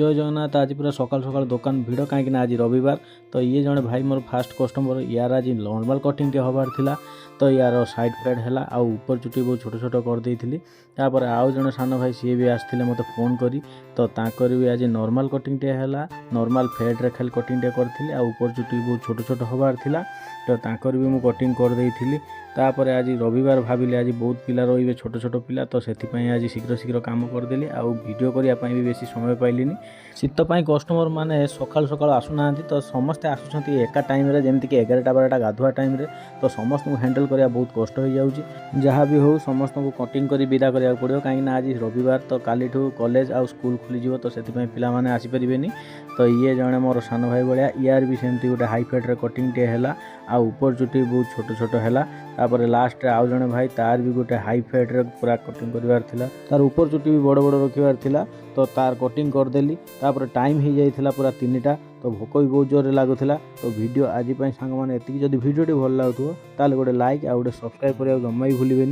जय जगन्नाथ। आज पूरा सकाल सकाल दुकान भिड़ कहीं आज रविवार। तो ये जड़े भाई मोर फास्ट कस्टमर यार आज नॉर्मल कटिंग हबार थिला। तो यार साइड फेड है आ ऊपर चुटी बहुत छोट छोट कर देती। तापर आउ जड़े सान भाई सी भी आसते मत फोन करी तो ताकर भी आज नॉर्मल कटिंग है नॉर्मल फेड रे खाली कटिंग करी आ ऊपर चुटी बहुत छोट छोट हबार थिला। तो ताकर भी मुझे कटिंग कर देती। तापर आज रविवार भाविले आज बहुत पिला रे छोट छोट पिला तो से आज शीघ्र शीघ्र काम करदेली आउ वीडियो करने भी बेसी समय पाइलिनी। शीतपाई कस्टमर मैंने सकाल सकाल आसुना तो समस्ते आसुँच एका टाइम जमीक 11टा 12टा गाधुआ टाइम तो समस्त को हैंडल करवा बहुत कष्ट हो जाऊँगी। जहाँ भी हो समस्त को कटिंग कर विदा करा पड़ो कहीं आज रविवार तो काली कॉलेज आ स्कूल खोलीज तो से पे आसीपारे। तो ये जड़े मोर सान भाई भाया यार भी सेमती गोटे हाई फेड्रे कटिंग टे है आ ऊपर चुटी बहुत छोट छोट है। तापर लास्ट आउ जड़े भाई तार भी गोटे हाई फेड्रे पूरा कटिंग करार तार ऊपर चुटी भी बड़ बड़ रखार थिला तो तार कटिंग करदेली। तापर टाइम हो जाइथिला पूरा 3टा तो भोक भी बहुत जोर लगुला। तो वीडियो आज सांग मैंने एति जदि वीडियो भल लगुव ताले गोटे लाइक आ गोटे सब्सक्राइब करने जम्मा भी भूलें।